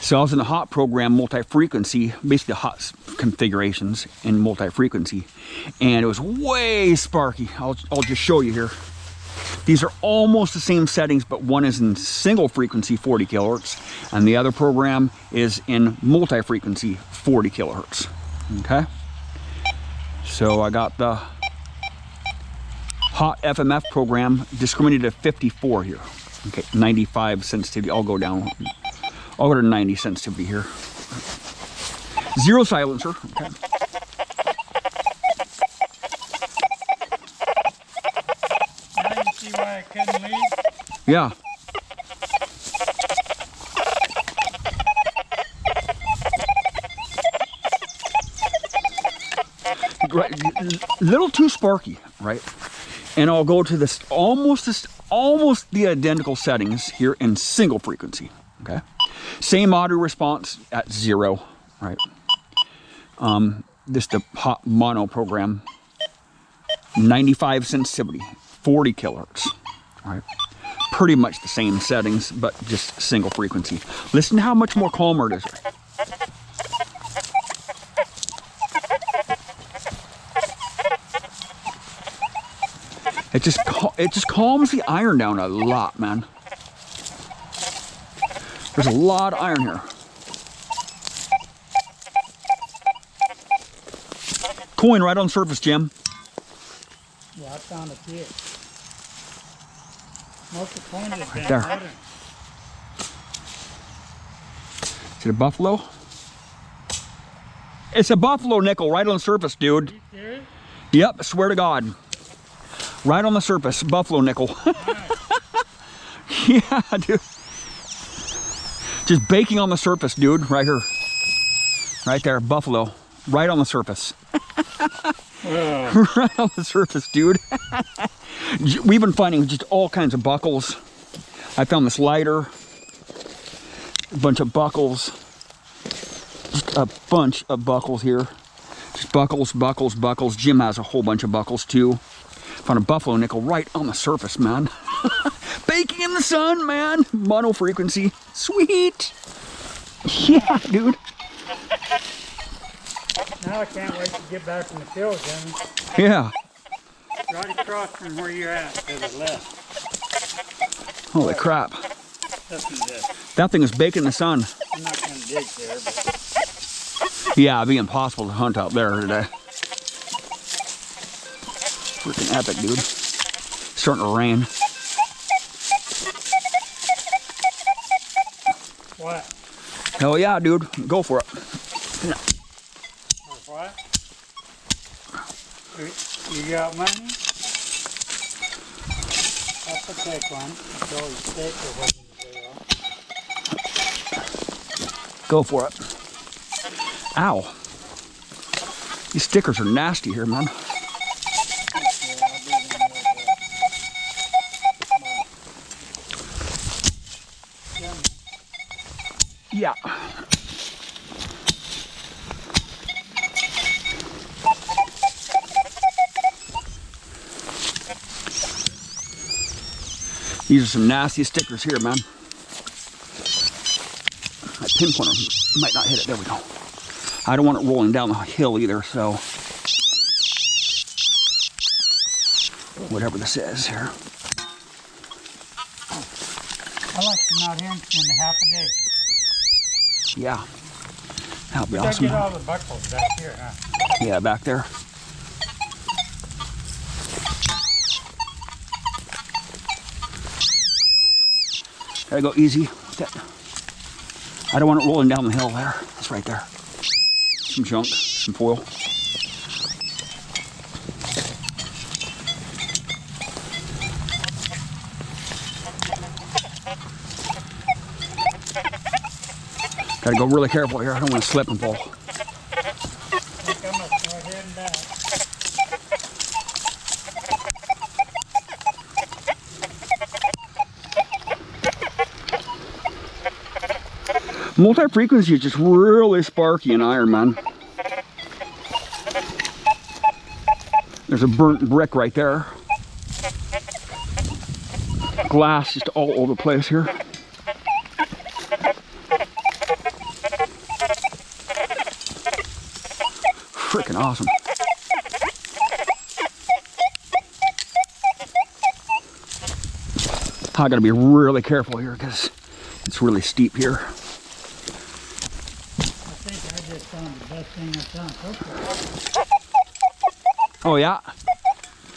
So I was in the hot program, multi-frequency, basically hot configurations in multi-frequency, and it was way sparky. I'll just show you here. These are almost the same settings, but one is in single frequency 40 kilohertz, and the other program is in multi-frequency 40 kilohertz. Okay, so I got the hot FMF program discriminated at 54 here. Okay, 95 sensitivity. I'll go down. I'll go to 90 sensitivity here. Zero silencer. Okay. Now you see why I couldn't leave? Yeah. Little too sparky, right? And I'll go to this almost the identical settings here in single frequency. Okay. Same audio response at 0, right? This the hot mono program, 95 sensitivity, 40 kilohertz, right? Pretty much the same settings, but just single frequency. Listen to how much more calmer it is. It just calms the iron down a lot, man. There's a lot of iron here. Coin right on the surface, Jim. Yeah, I found a few. Most of the coins have been there. better. Is it a buffalo? It's a buffalo nickel right on the surface, dude. You serious? Yep, I swear to God. Right on the surface, buffalo nickel. Yeah, dude. Just baking on the surface, dude, right here. Right there, buffalo. Right on the surface. Right on the surface, dude. We've been finding just all kinds of buckles. I found this lighter. A bunch of buckles. Just a bunch of buckles here. Just buckles, buckles, buckles. Jim has a whole bunch of buckles too. Found a buffalo nickel right on the surface, man. Baking in the sun, man. Mono frequency. Sweet. Yeah, dude. Now I can't wait to get back from the field, Jimmy. Yeah. Right across from where you're at to the left. Holy crap. Listen to this. That thing is baking in the sun. I'm not going to dig there, but Yeah, it'd be impossible to hunt out there today. Freaking epic, dude. Starting to rain. what? Hell yeah, dude. Go for it. Or what? You got money? That's a take one. It's always steak or what you say. Go for it. Ow. These stickers are nasty here, man. Yeah. These are some nasty stickers here, man. I pinpointer might not hit it. There we go. I don't want it rolling down the hill either, so whatever this is here. I like to come out here and spend a half a day. Yeah. That'll be We gotta awesome. get all the buckles back here, huh? Yeah, back there. Gotta go easy with it. I don't want it rolling down the hill there. It's right there. Some junk, some foil. Gotta go really careful here. I don't want to slip and fall. I think I'm gonna start heading back. Multi-frequency is just really sparky in iron, man. There's a burnt brick right there. Glass just all over the place here. freaking awesome. I gotta be really careful here because it's really steep here. I think I just found the best thing I've done so far. Oh yeah?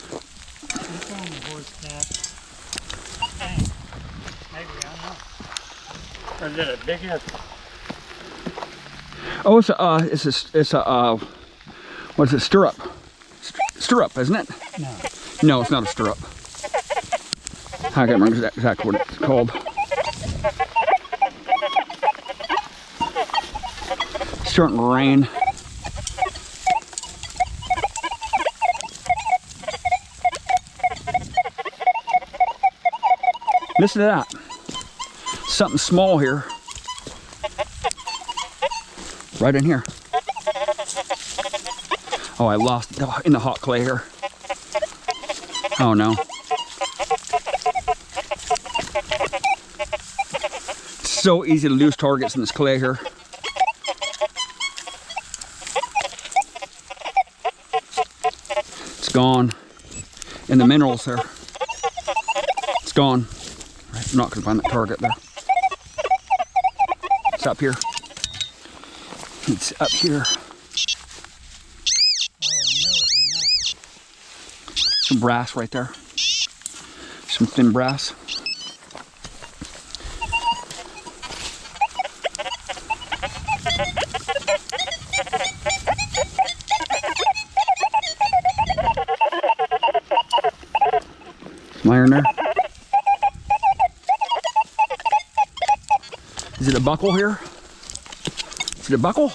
You found the horse tack. Dang. Maybe, I don't know. Or is it a big ass? Oh, it's a what's it, stirrup? Stirrup, isn't it? No. No, it's not a stirrup. I can't remember exactly what it's called. It's starting to rain. Listen to that. Something small here. Right in here. Oh, I lost it in the hot clay here. Oh no. It's so easy to lose targets in this clay here. It's gone. In the minerals there. It's gone. I'm not gonna find that target there. It's up here. It's up here. Some brass right there. Some thin brass. Some iron there. Is it a buckle here? Is it a buckle?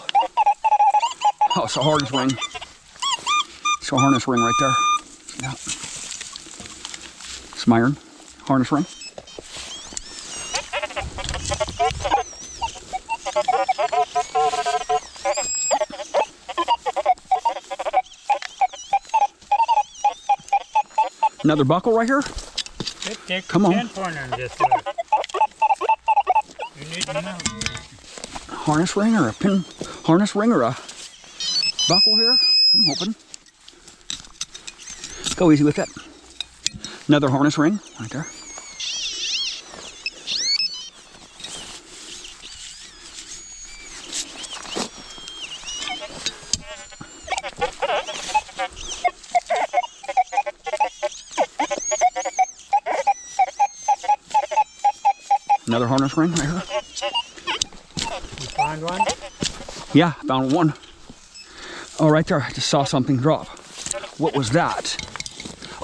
Oh, it's a harness ring. It's a harness ring right there. Yeah. Some iron harness ring. Another buckle right here. Come on. You need to know. Harness ring or a pin harness ring or a buckle here. I'm hoping. Go easy with that. Another harness ring right there. Another harness ring right here. You find one? Yeah, found one. Oh, right there. I just saw something drop. What was that?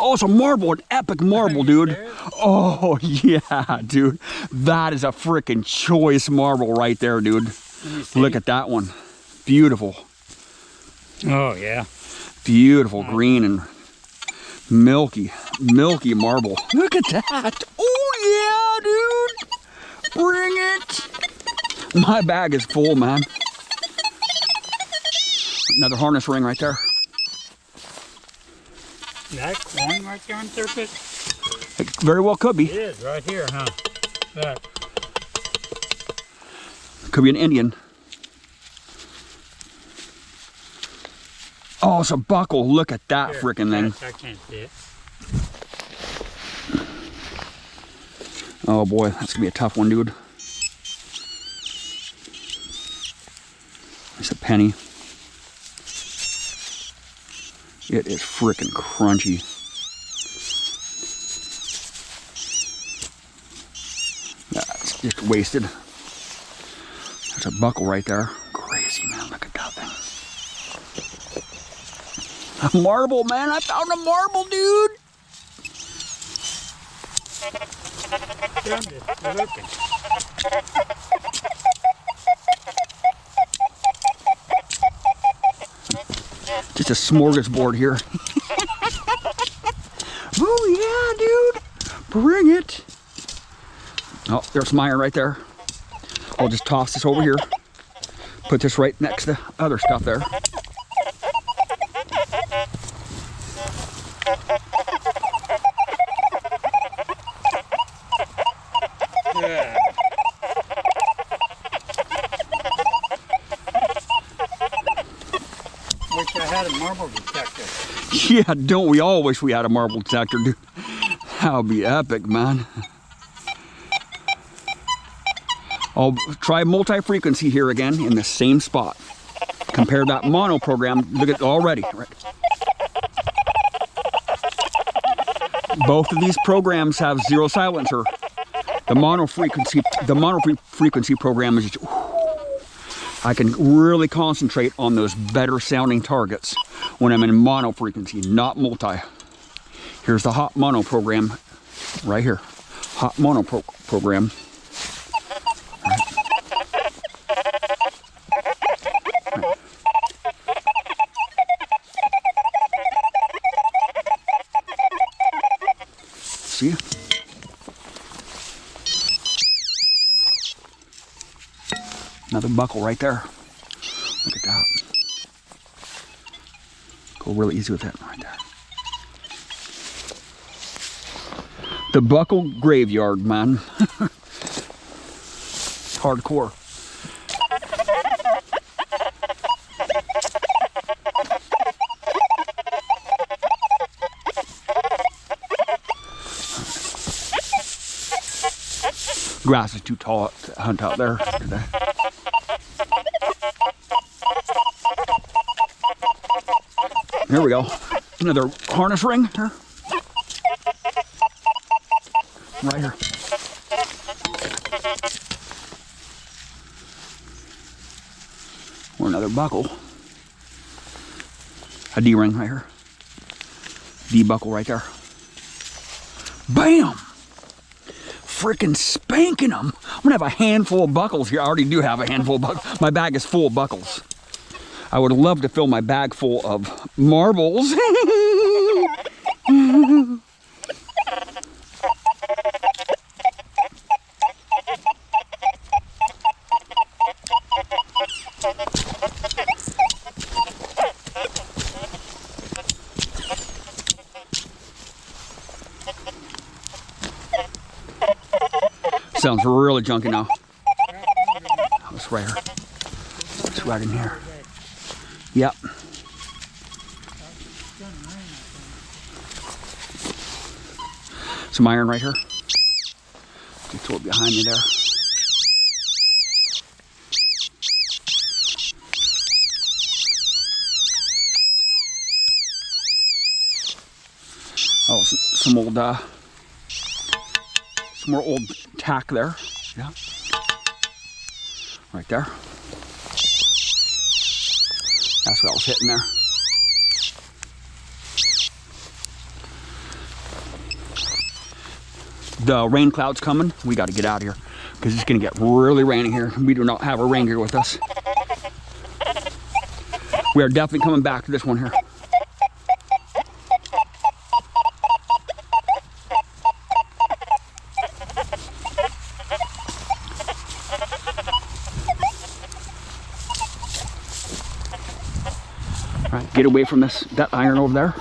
Oh, it's a marble, an epic marble, dude. Oh, yeah, dude. That is a freaking choice marble right there, dude. Look at that one. Beautiful. Oh, yeah. Beautiful green and milky marble. Look at that. Oh, yeah, dude. Bring it. My bag is full, man. Another harness ring right there. That coin right there on the surface? It very well could be. It is right here, huh? That. Could be an Indian. Oh, it's a buckle. Look at that freaking thing. I can't see it. Oh boy, that's gonna be a tough one, dude. It's a penny. It is freaking crunchy. That's just wasted. There's a buckle right there. Crazy, man. Look at that thing. A marble, man. I found a marble, dude. I'm just looking. Just a smorgasbord here. Oh yeah, dude. Bring it. Oh, there's some iron right there. I'll just toss this over here. Put this right next to other stuff there. Yeah. Wish I had a marble detector. Yeah, don't we all wish we had a marble detector, dude? That would be epic, man. I'll try multi-frequency here again in the same spot. Compare that mono program. Look at already. Right. Both of these programs have zero silencer. The mono frequency program is just, I can really concentrate on those better sounding targets when I'm in mono frequency, not multi. Here's the hot mono program right here. Hot mono program. See? Another buckle right there. Look at that. Go really easy with that right there. The buckle graveyard, man. Hardcore. Grass is too tall to hunt out there today. Here we go. Another harness ring here. Right here. Or another buckle. A D ring right here. D buckle right there. Bam! Freaking spanking them. I'm gonna have a handful of buckles here. I already do have a handful of buckles. My bag is full of buckles. I would love to fill my bag full of marbles. Sounds really junky now. Oh, it's right here. It's right in here. Yep. Some iron right here. Just throw it behind me there. Oh, some more old tack there. Yeah. Right there. That's what I was hitting there. The rain cloud's coming. We got to get out of here because it's going to get really rainy here. We do not have a rain gear with us. We are definitely coming back to this one here. All right, get away from that iron over there.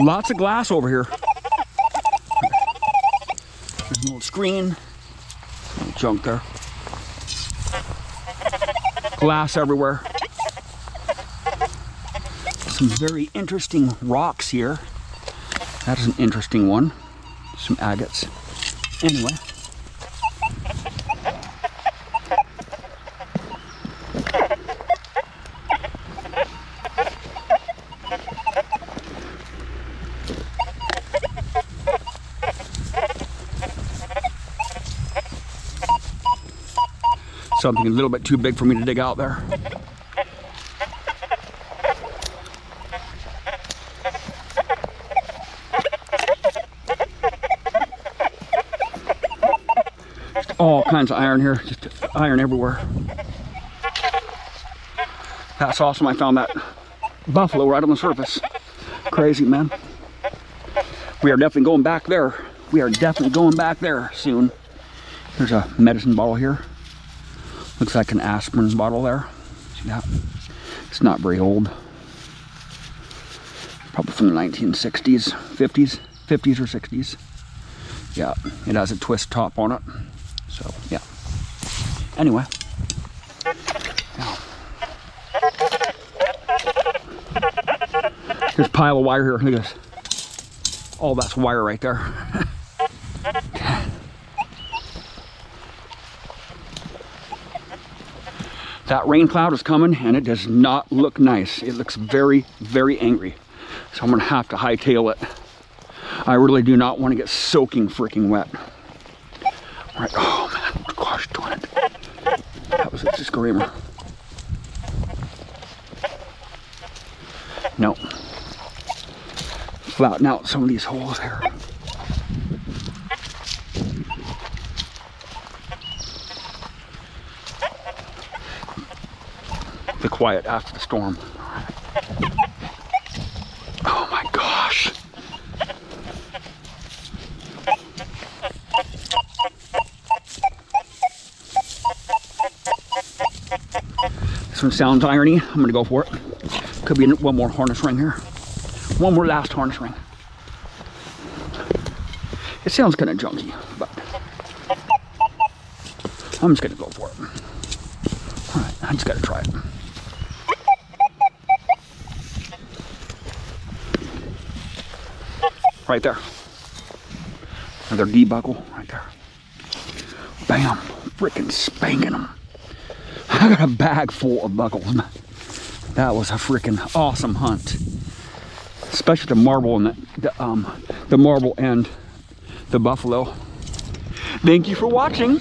Lots of glass over here. There's an old screen. Junk there. Glass everywhere. Some very interesting rocks here. That is an interesting one. Some agates. Anyway. Something a little bit too big for me to dig out there. Just all kinds of iron here, just iron everywhere. That's awesome. I found that buffalo right on the surface. Crazy, man. We are definitely going back there. We are definitely going back there soon. There's a medicine bottle here. Looks like an aspirin bottle there. See that? It's not very old. Probably from the 1960s, 50s or 60s. Yeah, it has a twist top on it. So, yeah. Anyway. This pile of wire here, look at this. All that's wire right there. That rain cloud is coming and it does not look nice. It looks very, very angry. So I'm gonna have to hightail it. I really do not want to get soaking freaking wet. All right, oh man, gosh darn it. That was a screamer. No. Flatten out some of these holes here. The quiet after the storm. Oh my gosh. This one sounds irony. I'm gonna go for it. Could be one more harness ring here. One more last harness ring. It sounds kind of junky, but I'm just gonna go for it. All right, I just gotta try it. Right there. Another D buckle right there. Bam, freaking spanking them. I got a bag full of buckles. That was a freaking awesome hunt. Especially the marble and the marble and the buffalo. Thank you for watching.